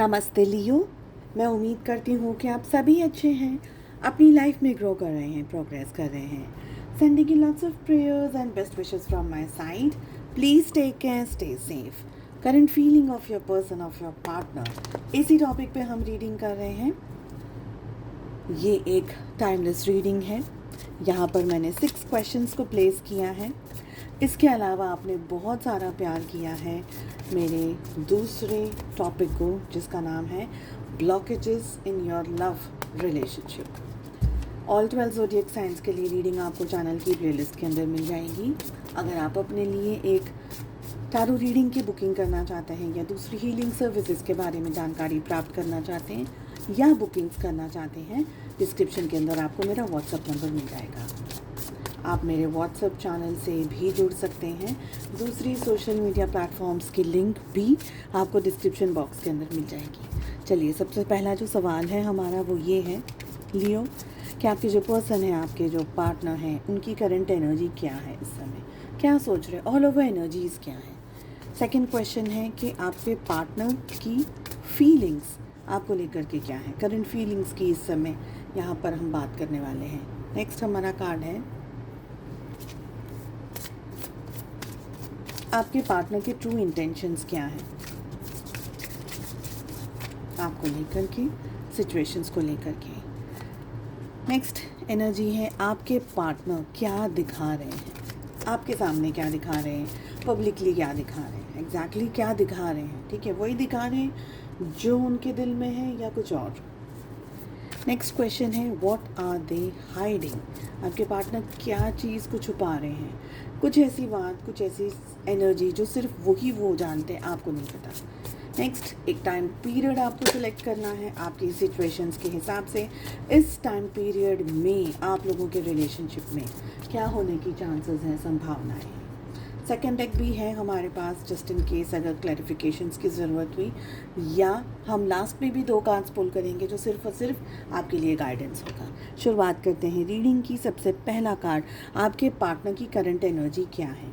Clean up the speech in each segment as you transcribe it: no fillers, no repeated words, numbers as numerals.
नमस्ते लियो। मैं उम्मीद करती हूँ कि आप सभी अच्छे हैं, अपनी लाइफ में ग्रो कर रहे हैं, प्रोग्रेस कर रहे हैं। Sending you lots of prayers and best wishes from my side. Please take care, stay safe. Current feeling of your person, of your partner, इसी टॉपिक पे हम रीडिंग कर रहे हैं। ये एक टाइमलेस रीडिंग है। यहाँ पर मैंने 6 क्वेश्चंस को प्लेस किया है। इसके अलावा आपने बहुत सारा प्यार किया है मेरे दूसरे टॉपिक को, जिसका नाम है blockages in your love relationship. All 12 zodiac science के लिए रीडिंग आपको चैनल की प्लेलिस्ट के अंदर मिल जाएगी। अगर आप अपने लिए एक टैरो रीडिंग की बुकिंग करना चाहते हैं या दूसरी हीलिंग सर्विसेज के बारे में जानकारी प्राप्त करना चाहते हैं या बुकिंग्स करना चाहते हैं, डिस्क्रिप्शन के अंदर आपको मेरा व्हाट्सएप नंबर मिल जाएगा। आप मेरे व्हाट्सएप चैनल से भी जुड़ सकते हैं। दूसरी सोशल मीडिया प्लेटफॉर्म्स की लिंक भी आपको डिस्क्रिप्शन बॉक्स के अंदर मिल जाएगी। चलिए, सबसे पहला जो सवाल है हमारा वो ये है, लियो, कि आपके जो पर्सन है, आपके जो पार्टनर हैं, उनकी करंट एनर्जी क्या है इस समय, क्या सोच रहे, ऑल ओवर एनर्जीज़ क्या है। सेकेंड क्वेश्चन है कि आपके पार्टनर की फीलिंग्स आपको लेकर के क्या है, करंट फीलिंग्स की इस समय यहाँ पर हम बात करने वाले हैं। नेक्स्ट हमारा कार्ड है आपके पार्टनर के ट्रू इंटेंशंस क्या हैं आपको लेकर के, सिचुएशंस को लेकर के। नेक्स्ट एनर्जी है आपके पार्टनर क्या दिखा रहे हैं, आपके सामने क्या दिखा रहे हैं, पब्लिकली क्या दिखा रहे हैं, एग्जैक्टली क्या दिखा रहे हैं। ठीक है, वही दिखा रहे हैं जो उनके दिल में है या कुछ और। नेक्स्ट क्वेश्चन है व्हाट आर दे हाइडिंग, आपके पार्टनर क्या चीज़ को छुपा रहे हैं, कुछ ऐसी बात, कुछ ऐसी एनर्जी जो सिर्फ वही वो जानते हैं, आपको नहीं पता। नेक्स्ट एक टाइम पीरियड आपको सिलेक्ट करना है आपकी सिचुएशंस के हिसाब से। इस टाइम पीरियड में आप लोगों के रिलेशनशिप में क्या होने की चांसेस हैं, संभावनाएं। सेकेंड डेक भी है हमारे पास, जस्ट इन केस अगर क्लैरिफिकेशंस की ज़रूरत हुई, या हम लास्ट में भी 2 कार्ड्स पुल करेंगे जो सिर्फ और सिर्फ आपके लिए गाइडेंस होगा। शुरुआत करते हैं रीडिंग की। सबसे पहला कार्ड, आपके पार्टनर की करंट एनर्जी क्या है।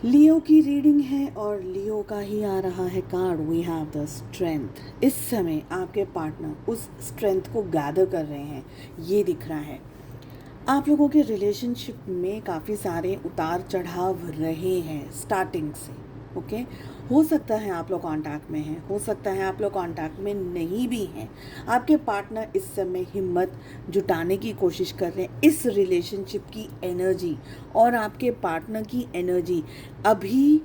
लियो की रीडिंग है और लियो का ही आ रहा है card, we have the strength. इस समय आपके पार्टनर उस स्ट्रेंथ को गैदर कर रहे हैं, ये दिख रहा है। आप लोगों के रिलेशनशिप में काफ़ी सारे उतार चढ़ाव रहे हैं स्टार्टिंग से। ओके, हो सकता है आप लोग कांटेक्ट में हैं, हो सकता है आप लोग कांटेक्ट में नहीं भी हैं। आपके पार्टनर इस समय हिम्मत जुटाने की कोशिश कर रहे हैं। इस रिलेशनशिप की एनर्जी और आपके पार्टनर की एनर्जी अभी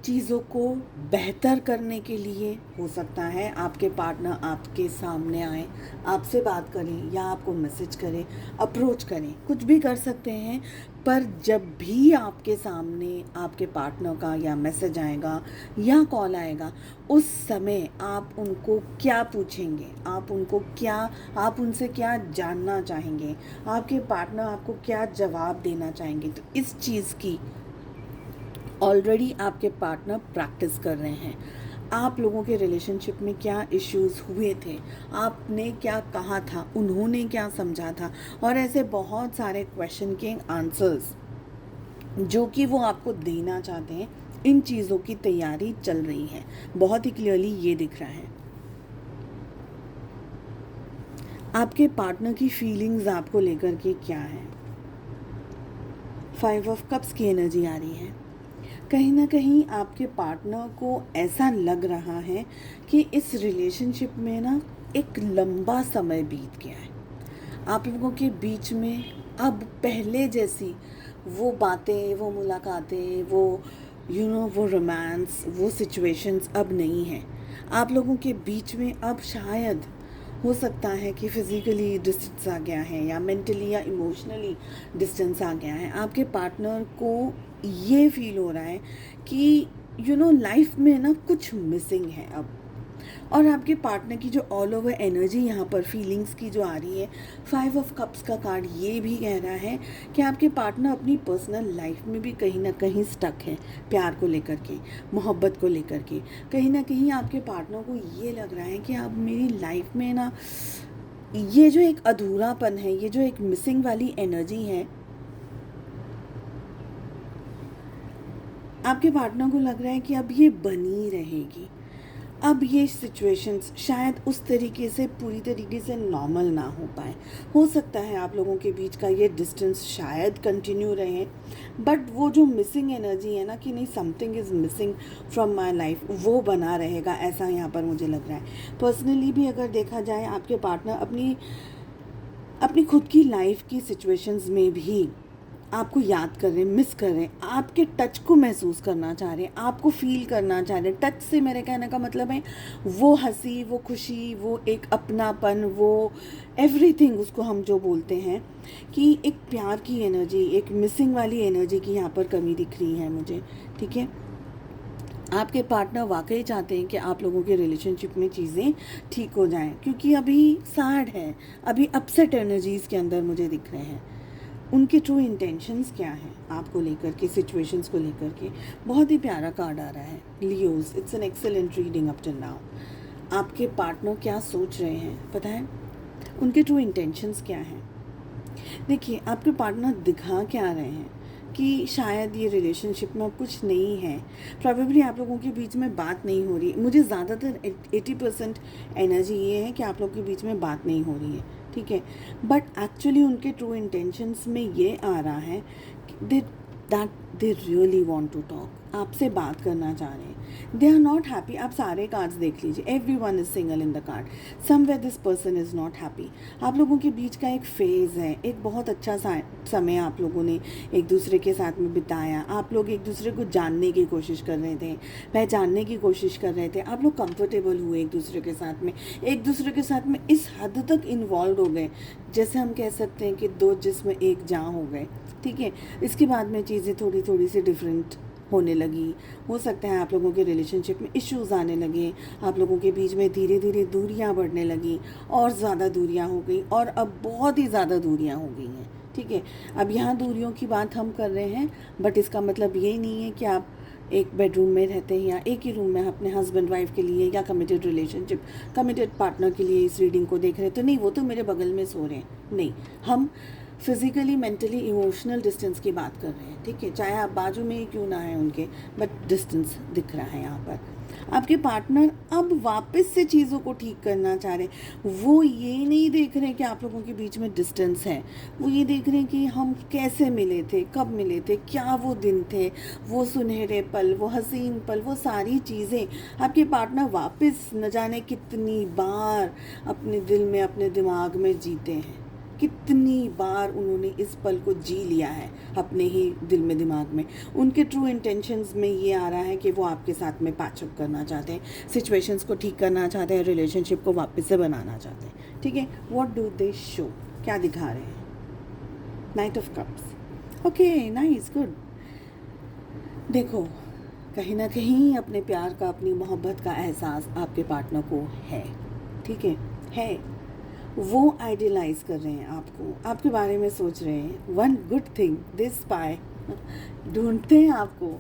चीज़ों को बेहतर करने के लिए, हो सकता है आपके पार्टनर आपके सामने आए, आपसे बात करें या आपको मैसेज करें, अप्रोच करें, कुछ भी कर सकते हैं। पर जब भी आपके सामने आपके पार्टनर का या मैसेज आएगा या कॉल आएगा, उस समय आप उनको क्या पूछेंगे, आप उनसे क्या जानना चाहेंगे, आपके पार्टनर आपको क्या जवाब देना चाहेंगे। तो इस चीज़ की ऑलरेडी आपके पार्टनर प्रैक्टिस कर रहे हैं। आप लोगों के रिलेशनशिप में क्या इश्यूज हुए थे, आपने क्या कहा था, उन्होंने क्या समझा था, और ऐसे बहुत सारे क्वेश्चन के आंसर्स जो कि वो आपको देना चाहते हैं। इन चीज़ों की तैयारी चल रही है, बहुत ही क्लियरली ये दिख रहा है। आपके पार्टनर की फीलिंग्स आपको लेकर के क्या है। 5 ऑफ कप्स की एनर्जी आ रही है। कहीं ना कहीं आपके पार्टनर को ऐसा लग रहा है कि इस रिलेशनशिप में ना एक लंबा समय बीत गया है। आप लोगों के बीच में अब पहले जैसी वो बातें, वो मुलाकातें, वो रोमांस, वो सिचुएशंस अब नहीं हैं। आप लोगों के बीच में अब शायद हो सकता है कि फिज़िकली डिस्टेंस आ गया है या मेंटली या इमोशनली डिस्टेंस आ गया है। आपके पार्टनर को ये फील हो रहा है कि लाइफ में ना कुछ मिसिंग है अब। और आपके पार्टनर की जो ऑल ओवर एनर्जी यहाँ पर फीलिंग्स की जो आ रही है, 5 ऑफ कप्स का कार्ड ये भी कह रहा है कि आपके पार्टनर अपनी पर्सनल लाइफ में भी कहीं ना कहीं स्टक है, प्यार को लेकर के, मोहब्बत को लेकर के। कहीं ना कहीं आपके पार्टनर को ये लग रहा है कि अब मेरी लाइफ में ना ये जो एक अधूरापन है, ये जो एक मिसिंग वाली एनर्जी है, आपके पार्टनर को लग रहा है कि अब ये बनी रहेगी। अब ये सिचुएशंस शायद उस तरीके से पूरी तरीके से नॉर्मल ना हो पाए। हो सकता है आप लोगों के बीच का ये डिस्टेंस शायद कंटिन्यू रहे, बट वो जो मिसिंग एनर्जी है ना कि नहीं, something is missing from my life, वो बना रहेगा, ऐसा यहाँ पर मुझे लग रहा है। पर्सनली भी अगर देखा जाए, आपके पार्टनर अपनी अपनी खुद की लाइफ की सिचुएशंस में भी आपको याद कर रहे हैं, मिस कर रहे हैं, आपके टच को महसूस करना चाह रहे हैं, आपको फील करना चाह रहे हैं। टच से मेरे कहने का मतलब है वो हंसी, वो खुशी, वो एक अपनापन, वो एवरीथिंग, उसको हम जो बोलते हैं कि एक प्यार की एनर्जी, एक मिसिंग वाली एनर्जी की यहाँ पर कमी दिख रही है मुझे। ठीक है, आपके पार्टनर वाकई चाहते हैं कि आप लोगों के रिलेशनशिप में चीज़ें ठीक हो जाएं, क्योंकि अभी सैड है, अभी अपसेट एनर्जीज़ के अंदर मुझे दिख रहे हैं। उनके ट्रू इंटेंशंस क्या हैं आपको लेकर के, सिचुएशंस को लेकर के। बहुत ही प्यारा कार्ड आ रहा है Leos, it's an excellent reading up till now. आपके पार्टनर क्या सोच रहे हैं पता है, उनके ट्रू इंटेंशंस क्या हैं। देखिए, आपके पार्टनर दिखा क्या रहे हैं कि शायद ये रिलेशनशिप में अब कुछ नहीं है, प्रॉबेबली आप लोगों के बीच में बात नहीं हो रही। मुझे ज़्यादातर 80% एनर्जी ये है कि आप लोगों के बीच में बात नहीं हो रही है, ठीक है। बट एक्चुअली उनके ट्रू इंटेंशंस में ये आ रहा है that they really want to talk, आपसे बात करना चाह रहे हैं। They are not happy. आप सारे कार्ड्स देख लीजिए, every one is single in the card, somewhere this person is not happy. आप लोगों के बीच का एक फेज़ है, एक बहुत अच्छा समय आप लोगों ने एक दूसरे के साथ में बिताया। आप लोग एक दूसरे को जानने की कोशिश कर रहे थे, पहचानने की कोशिश कर रहे थे। आप लोग कंफर्टेबल हुए एक दूसरे के साथ में, एक दूसरे के साथ में इस हद तक इन्वॉल्व हो गए, जैसे हम कह सकते हैं कि दो जिस्म एक जान हो गए। ठीक है, इसके बाद में चीज़ें थोड़ी थोड़ी सी डिफरेंट होने लगी। हो सकता है आप लोगों के रिलेशनशिप में इश्यूज़ आने लगे, आप लोगों के बीच में धीरे धीरे दूरियां बढ़ने लगी, और ज़्यादा दूरियां हो गई, और अब बहुत ही ज़्यादा दूरियां हो गई हैं। ठीक है, अब यहाँ दूरियों की बात हम कर रहे हैं, बट इसका मतलब ये नहीं है कि आप एक बेडरूम में रहते हैं या एक ही रूम में अपने हस्बैंड वाइफ के लिए, या कमिटेड रिलेशनशिप, कमिटेड पार्टनर के लिए इस रीडिंग को देख रहे हैं तो नहीं, वो तो मेरे बगल में सो रहे हैं। नहीं, हम फिज़िकली, मेंटली, इमोशनल डिस्टेंस की बात कर रहे हैं। ठीक है, चाहे आप बाजू में ही क्यों ना है उनके, बट डिस्टेंस दिख रहा है यहाँ पर। आपके पार्टनर अब वापस से चीज़ों को ठीक करना चाह रहे हैं। वो ये नहीं देख रहे हैं कि आप लोगों के बीच में डिस्टेंस है, वो ये देख रहे हैं कि हम कैसे मिले थे, कब मिले थे, क्या वो दिन थे, वो सुनहरे पल, वो हसीन पल, वो सारी चीज़ें आपके पार्टनर वापस न जाने कितनी बार अपने दिल में, अपने दिमाग में जीते हैं। कितनी बार उन्होंने इस पल को जी लिया है अपने ही दिल में, दिमाग में। उनके ट्रू इंटेंशंस में ये आ रहा है कि वो आपके साथ में पैचअप करना चाहते हैं, सिचुएशंस को ठीक करना चाहते हैं, रिलेशनशिप को वापस से बनाना चाहते हैं। ठीक है, व्हाट डू दे शो, क्या दिखा रहे हैं? Night of cups. Okay, nice, good. देखो, कहीं ना कहीं अपने प्यार का, अपनी मोहब्बत का एहसास आपके पार्टनर को है। ठीक है, वो आइडियलाइज कर रहे हैं आपको, आपके बारे में सोच रहे हैं। One good thing, this spy ढूंढते हैं आपको,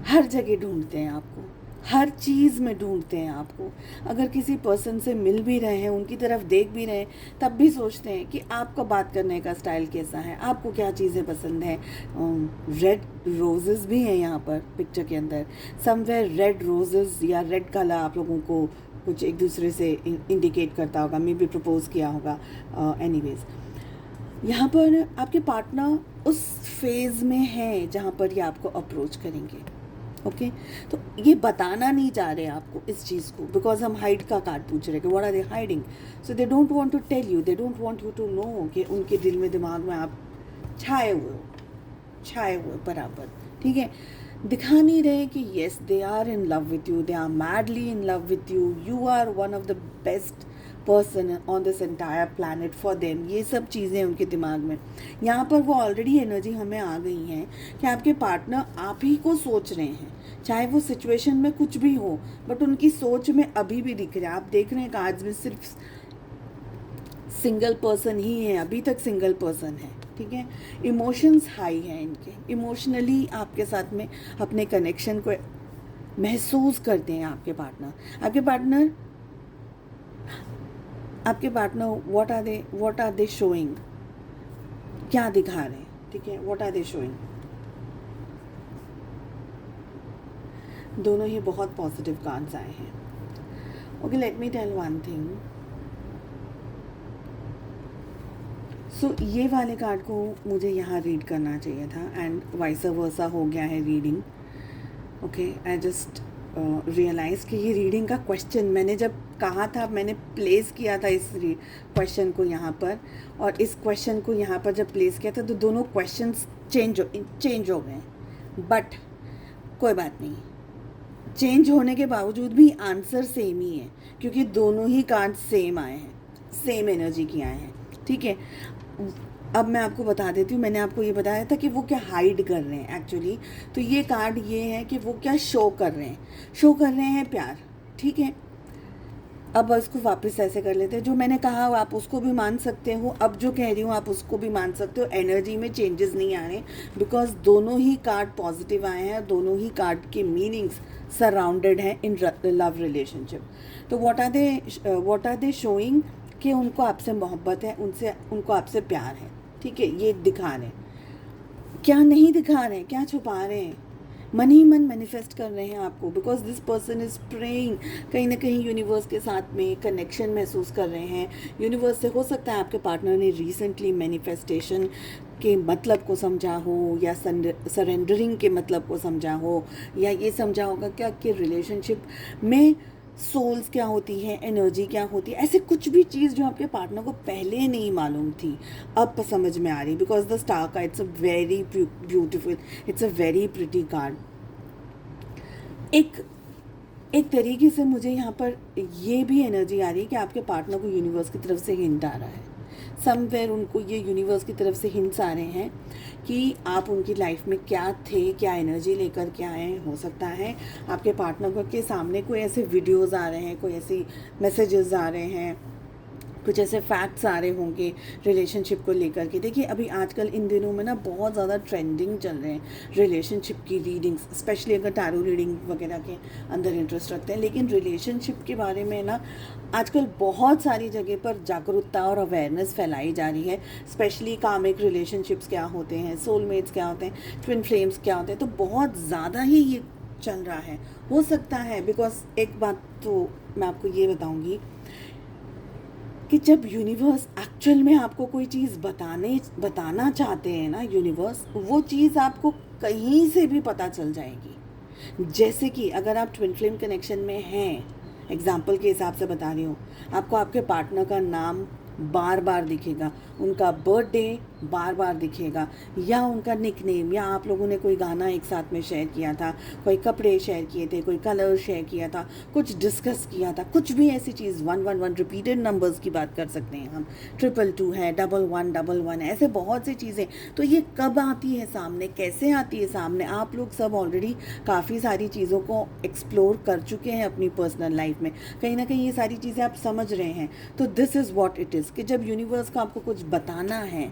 हर जगह ढूंढते हैं आपको, हर चीज़ में ढूंढते हैं आपको। अगर किसी पर्सन से मिल भी रहे हैं, उनकी तरफ देख भी रहे हैं, तब भी सोचते हैं कि आपका बात करने का स्टाइल कैसा है, आपको क्या चीज़ें पसंद है। रेड रोजेस भी हैं यहाँ पर पिक्चर के अंदर, समवेयर रेड रोजेस या रेड कलर आप लोगों को कुछ एक दूसरे से इंडिकेट करता होगा, मे बी प्रपोज किया होगा। एनीवेज, यहाँ पर आपके पार्टनर उस फेज़ में है जहाँ पर ये आपको अप्रोच करेंगे। ओके, तो ये बताना नहीं चाह रहे आपको इस चीज़ को, बिकॉज हम हाइड का कार्ड पूछ रहे हैं कि what are they hiding. So they don't want to tell you, they don't want you to know कि उनके दिल में, दिमाग में आप छाए हुए बराबर। ठीक है, दिखा नहीं रहे कि yes they are in love with you, they are madly in love with you, you are one of the best person on this entire planet for them. ये सब चीज़ें उनके दिमाग में, यहाँ पर वो ऑलरेडी एनर्जी हमें आ गई हैं कि आपके पार्टनर आप ही को सोच रहे हैं, चाहे वो सिचुएशन में कुछ भी हो, बट उनकी सोच में अभी भी दिख रहा है। आप देख रहे हैं कार्ड्स में सिर्फ सिंगल पर्सन ही है, अभी तक सिंगल पर्सन है। ठीक है, इमोशंस हाई हैं इनके, इमोशनली आपके साथ में अपने कनेक्शन को महसूस करते हैं आपके पार्टनर। आपके partner what are they showing, क्या दिखा रहे हैं? ठीक है, व्हाट आर दे शोइंग? दोनों ही बहुत पॉजिटिव कार्ड्स आए हैं. Okay, let me tell one thing. So ये वाले कार्ड को मुझे यहाँ रीड करना चाहिए था एंड वाइस वर्सा हो गया है reading. Okay, I just realise कि ये रीडिंग का क्वेश्चन मैंने जब कहा था, मैंने प्लेस किया था इस क्वेश्चन को यहाँ पर, और इस क्वेश्चन को यहाँ पर जब प्लेस किया था तो दोनों क्वेश्चंस चेंज हो गए. बट कोई बात नहीं, चेंज होने के बावजूद भी आंसर सेम ही है, क्योंकि दोनों ही कार्ड सेम आए हैं, सेम एनर्जी की आए हैं. ठीक है, अब मैं आपको बता देती हूँ. मैंने आपको ये बताया था कि वो क्या हाइड कर रहे हैं एक्चुअली. तो ये कार्ड ये है कि वो क्या शो कर रहे हैं प्यार. ठीक है, अब इसको वापस ऐसे कर लेते हैं. जो मैंने कहा आप उसको भी मान सकते हो, अब जो कह रही हूँ आप उसको भी मान सकते हो. एनर्जी में चेंजेस नहीं आ रहे, बिकॉज दोनों ही कार्ड पॉजिटिव आए हैं, दोनों ही कार्ड के मीनिंग्स सराउंडेड हैं इन लव रिलेशनशिप. तो व्हाट आर दे शोइंग कि उनको आपसे मोहब्बत है, उनको आपसे प्यार है. ठीक है, ये दिखा रहे हैं. क्या नहीं दिखा रहे हैं, क्या छुपा रहे हैं, मन ही मन मैनिफेस्ट कर रहे हैं आपको, because this person is praying. कहीं ना कहीं यूनिवर्स के साथ में कनेक्शन महसूस कर रहे हैं. यूनिवर्स से हो सकता है आपके पार्टनर ने रिसेंटली मैनिफेस्टेशन के मतलब को समझा हो, या सरेंडरिंग के मतलब को समझा हो, या ये समझा होगा क्या कि रिलेशनशिप में सोल्स क्या होती है, एनर्जी क्या होती है. ऐसे कुछ भी चीज़ जो आपके पार्टनर को पहले नहीं मालूम थी, अब समझ में आ रही, बिकॉज द स्टार का it's a very beautiful, it's a very pretty card. एक तरीके से मुझे यहाँ पर ये भी एनर्जी आ रही है कि आपके पार्टनर को यूनिवर्स की तरफ से हिंट आ रहा है. समवेयर उनको ये यूनिवर्स की तरफ से हिंट्स आ रहे हैं कि आप उनकी लाइफ में क्या थे, क्या एनर्जी लेकर के आए. हो सकता है आपके पार्टनर के सामने कोई ऐसे वीडियोस आ रहे हैं, कोई ऐसी मैसेजेस आ रहे हैं, कुछ ऐसे फैक्ट्स आ रहे होंगे रिलेशनशिप को लेकर के. देखिए, अभी आजकल इन दिनों में ना बहुत ज़्यादा ट्रेंडिंग चल रहे हैं रिलेशनशिप की रीडिंग्स, स्पेशली अगर टैरो रीडिंग वगैरह के अंदर इंटरेस्ट रखते हैं. लेकिन रिलेशनशिप के बारे में ना आजकल बहुत सारी जगह पर जागरूकता और अवेयरनेस फैलाई जा रही है. स्पेशली कामिक रिलेशनशिप्स क्या होते हैं, सोलमेट्स क्या होते हैं, ट्विन फ्लेम्स क्या होते हैं. तो बहुत ज़्यादा ही ये चल रहा है. हो सकता है, बिकॉज एक बात तो मैं आपको ये बताऊँगी कि जब यूनिवर्स एक्चुअल में आपको कोई चीज़ बताना चाहते हैं ना यूनिवर्स, वो चीज़ आपको कहीं से भी पता चल जाएगी. जैसे कि अगर आप ट्विन फ्लेम कनेक्शन में हैं, एग्जाम्पल के हिसाब से बता रही हूँ, आपको आपके पार्टनर का नाम बार बार दिखेगा, उनका बर्थडे बार बार दिखेगा, या उनका निकनेम, या आप लोगों ने कोई गाना एक साथ में शेयर किया था, कोई कपड़े शेयर किए थे, कोई कलर शेयर किया था, कुछ डिस्कस किया था, कुछ भी ऐसी चीज़. 111 रिपीटेड नंबर्स की बात कर सकते हैं हम, 222 है, 1111 है, ऐसे बहुत सी चीज़ें. तो ये कब आती है सामने, कैसे आती है सामने? आप लोग सब ऑलरेडी काफ़ी सारी चीज़ों को एक्सप्लोर कर चुके हैं अपनी पर्सनल लाइफ में. कहीं ना कहीं ये सारी चीज़ें आप समझ रहे हैं. तो this is what it is कि जब यूनिवर्स को आपको कुछ बताना है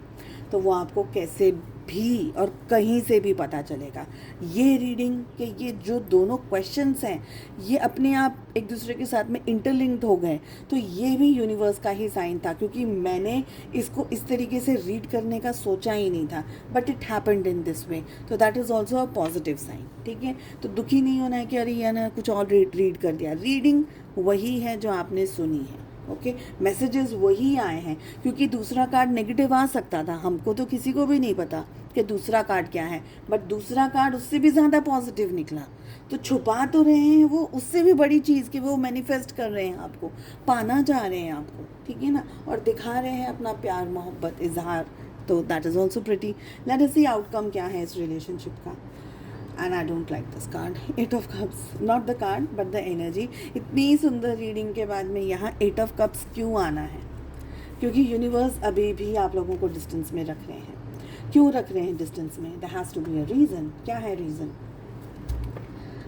तो वो आपको कैसे भी और कहीं से भी पता चलेगा. ये रीडिंग के ये जो दोनों क्वेश्चंस हैं, ये अपने आप एक दूसरे के साथ में इंटरलिंक्ड हो गए. तो ये भी यूनिवर्स का ही साइन था, क्योंकि मैंने इसको इस तरीके से रीड करने का सोचा ही नहीं था, but it happened in this way. तो that is also a positive sign. ठीक है, तो दुखी नहीं होना है कि अरे या ना कुछ और रीड कर दिया. रीडिंग वही है जो आपने सुनी है. ओके, मैसेजेस वही आए हैं, क्योंकि दूसरा कार्ड नेगेटिव आ सकता था. हमको तो किसी को भी नहीं पता कि दूसरा कार्ड क्या है, बट दूसरा कार्ड उससे भी ज़्यादा पॉजिटिव निकला. तो छुपा तो रहे हैं वो उससे भी बड़ी चीज़ कि वो मैनिफेस्ट कर रहे हैं, आपको पाना चाह रहे हैं आपको. ठीक है ना, और दिखा रहे हैं अपना प्यार, मोहब्बत, इजहार. तो that is also pretty. Let us C outcome क्या है इस रिलेशनशिप का. And I don't like this card, 8 of cups. Not the card but the energy. इतनी सुंदर रीडिंग के बाद में यहाँ 8 ऑफ कप्स क्यों आना है? क्योंकि यूनिवर्स अभी भी आप लोगों को डिस्टेंस में रख रहे हैं. क्यों रख रहे हैं डिस्टेंस में? There has to be a reason. क्या है reason?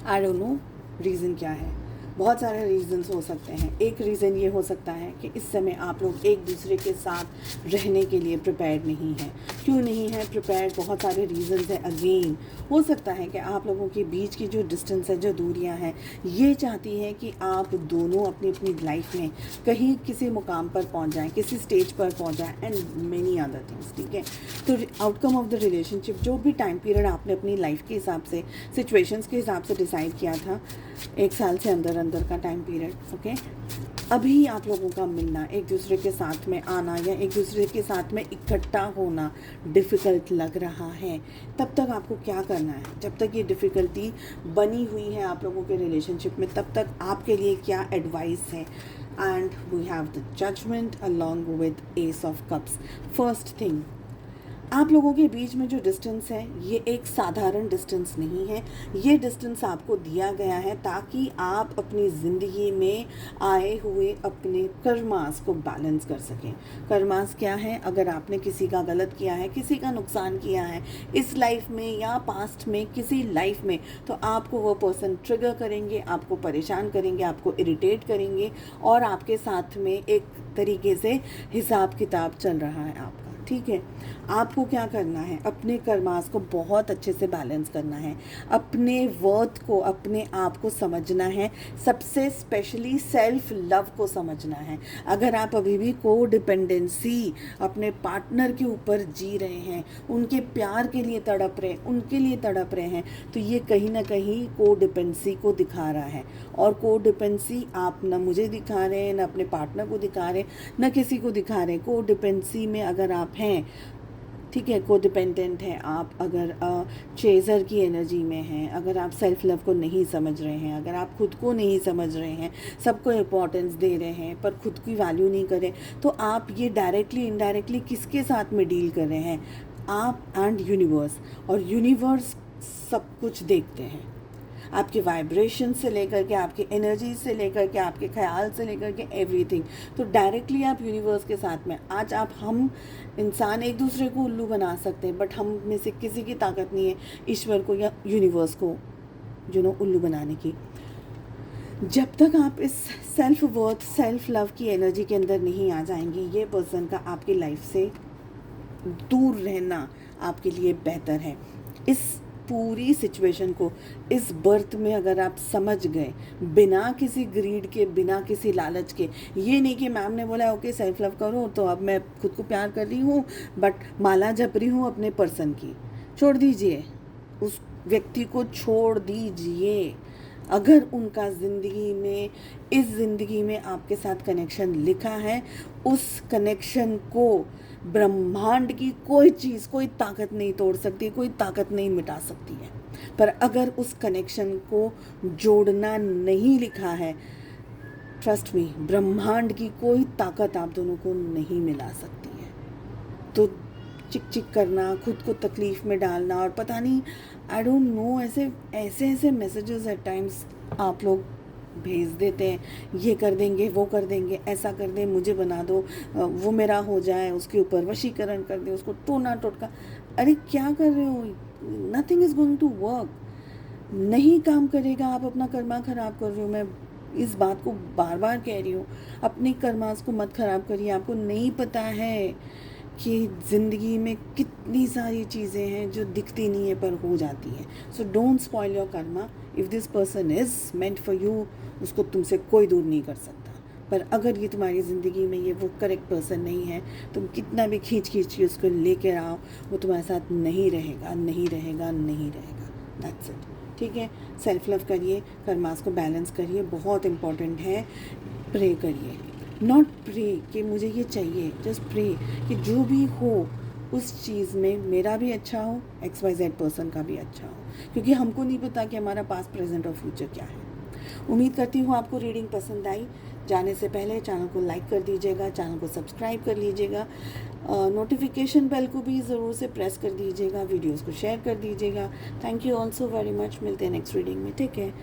I don't know reason क्या है, बहुत सारे रीज़न्स हो सकते हैं। एक रीज़न ये हो सकता है कि इस समय आप लोग एक दूसरे के साथ रहने के लिए प्रिपेयर्ड नहीं हैं। क्यों नहीं है प्रिपेयर्ड? बहुत सारे रीज़न्स हैं। अगेन हो सकता है कि आप लोगों के बीच की जो डिस्टेंस है, जो दूरियां हैं, ये चाहती है कि आप दोनों अपनी अपनी लाइफ में कहीं किसी मुकाम पर पहुंच जाएं, किसी स्टेज पर पहुंच जाएं एंड मेनी अदर थिंग्स। ठीक है, तो आउटकम ऑफ द रिलेशनशिप, जो भी टाइम पीरियड आपने अपनी लाइफ के हिसाब से, सिचुएशंस के हिसाब से डिसाइड किया था, 1 साल से अंदर अंदर का टाइम पीरियड, ओके, अभी आप लोगों का मिलना, एक दूसरे के साथ में आना या एक दूसरे के साथ में इकट्ठा होना डिफ़िकल्ट लग रहा है। तब तक आपको क्या करना है? जब तक ये डिफ़िकल्टी बनी हुई है आप लोगों के रिलेशनशिप में, तब तक आपके लिए क्या एडवाइस है? And we have the judgement along with S of cups. First thing, आप लोगों के बीच में जो डिस्टेंस है, ये एक साधारण डिस्टेंस नहीं है। ये डिस्टेंस आपको दिया गया है ताकि आप अपनी ज़िंदगी में आए हुए अपने कर्मास को बैलेंस कर सकें। कर्मास क्या है? अगर आपने किसी का गलत किया है, किसी का नुकसान किया है इस लाइफ में या पास्ट में किसी लाइफ में, तो आपको वो पर्सन ट्रिगर करेंगे, आपको परेशान करेंगे, आपको इरिटेट करेंगे और आपके साथ में एक तरीके से हिसाब किताब चल रहा है आपका। ठीक है, आपको क्या करना है? अपने कर्मास को बहुत अच्छे से बैलेंस करना है, अपने वर्थ को, अपने आप को समझना है, सबसे स्पेशली सेल्फ लव को समझना है। अगर आप अभी भी को डिपेंडेंसी अपने पार्टनर के ऊपर जी रहे हैं, उनके प्यार के लिए तड़प रहे, उनके लिए तड़प रहे हैं, तो ये कहीं ना कहीं को डिपेंडेंसी को दिखा रहा है। और को डिपेंडेंसी आप ना मुझे दिखा रहे हैं, ना अपने पार्टनर को दिखा रहे हैं, ना किसी को दिखा रहे हैं। को डिपेंडेंसी में अगर आप हैं, ठीक है, को डिपेंडेंट है आप, अगर चेज़र की एनर्जी में हैं, अगर आप सेल्फ लव को नहीं समझ रहे हैं, अगर आप खुद को नहीं समझ रहे हैं, सबको इम्पोर्टेंस दे रहे हैं पर खुद की वैल्यू नहीं करें, तो आप ये डायरेक्टली इनडायरेक्टली किसके साथ में डील कर रहे हैं? आप एंड यूनिवर्स। और यूनिवर्स सब कुछ देखते हैं, आपके वाइब्रेशन से लेकर के, आपकी एनर्जी से लेकर के, आपके ख्याल से लेकर के, एवरीथिंग। तो डायरेक्टली आप यूनिवर्स के साथ में, आज आप हम इंसान एक दूसरे को उल्लू बना सकते हैं, बट हम में से किसी की ताकत नहीं है ईश्वर को या यूनिवर्स को उल्लू बनाने की। जब तक आप इस सेल्फ वर्थ, सेल्फ लव की एनर्जी के अंदर नहीं आ जाएंगी, ये पर्सन का आपकी लाइफ से दूर रहना आपके लिए बेहतर है। इस पूरी सिचुएशन को इस बर्थ में अगर आप समझ गए, बिना किसी ग्रीड के, बिना किसी लालच के, ये नहीं कि मैम ने बोला ओके सेल्फ लव करो तो अब मैं खुद को प्यार कर रही हूँ बट माला जप रही हूँ अपने पर्सन की, छोड़ दीजिए, उस व्यक्ति को छोड़ दीजिए। अगर उनका ज़िंदगी में, इस ज़िंदगी में आपके साथ कनेक्शन लिखा है, उस कनेक्शन को ब्रह्मांड की कोई चीज़, कोई ताकत नहीं तोड़ सकती, कोई ताकत नहीं मिटा सकती है। पर अगर उस कनेक्शन को जोड़ना नहीं लिखा है, ट्रस्ट मी, ब्रह्मांड की कोई ताकत आप दोनों को नहीं मिला सकती है। तो चिक चिक करना, खुद को तकलीफ़ में डालना, और पता नहीं, आई डोंट नो, ऐसे मैसेजेस एट टाइम्स आप लोग भेज देते हैं, ये कर देंगे, वो कर देंगे, ऐसा कर दें, मुझे बना दो, वो मेरा हो जाए, उसके ऊपर वशीकरण कर दे, उसको टोना टोटका। अरे क्या कर रहे हो? Nothing is going to work, नहीं काम करेगा। आप अपना कर्मा ख़राब कर रहे हो। मैं इस बात को बार बार कह रही हूँ, अपने कर्मास को मत ख़राब करिए। आपको नहीं पता है कि ज़िंदगी में कितनी सारी चीज़ें हैं जो दिखती नहीं है पर हो जाती हैं। So don't spoil your Karma. If this person is meant for you, उसको तुमसे कोई दूर नहीं कर सकता। पर अगर ये तुम्हारी ज़िंदगी में ये वो करेक्ट पर्सन नहीं है, तुम कितना भी खींच के उसको लेकर आओ, वो तुम्हारे साथ नहीं रहेगा, नहीं रहेगा, नहीं रहेगा। That's it. ठीक है, सेल्फ लव करिए, कर्मास को बैलेंस करिए, बहुत इम्पॉर्टेंट है। प्रे करिए, नॉट प्रे कि मुझे ये चाहिए, जस्ट प्रे कि जो भी हो उस चीज़ में मेरा भी अच्छा हो, XYZ पर्सन का भी अच्छा हो, क्योंकि हमको नहीं पता कि हमारा पास्ट, प्रेजेंट और फ्यूचर क्या है। उम्मीद करती हूँ आपको रीडिंग पसंद आई। जाने से पहले चैनल को लाइक कर दीजिएगा, चैनल को सब्सक्राइब कर लीजिएगा, नोटिफिकेशन बेल को भी ज़रूर से प्रेस कर दीजिएगा, वीडियोस को शेयर कर दीजिएगा। Thank you also very much. मिलते हैं नेक्स्ट रीडिंग में। Take care.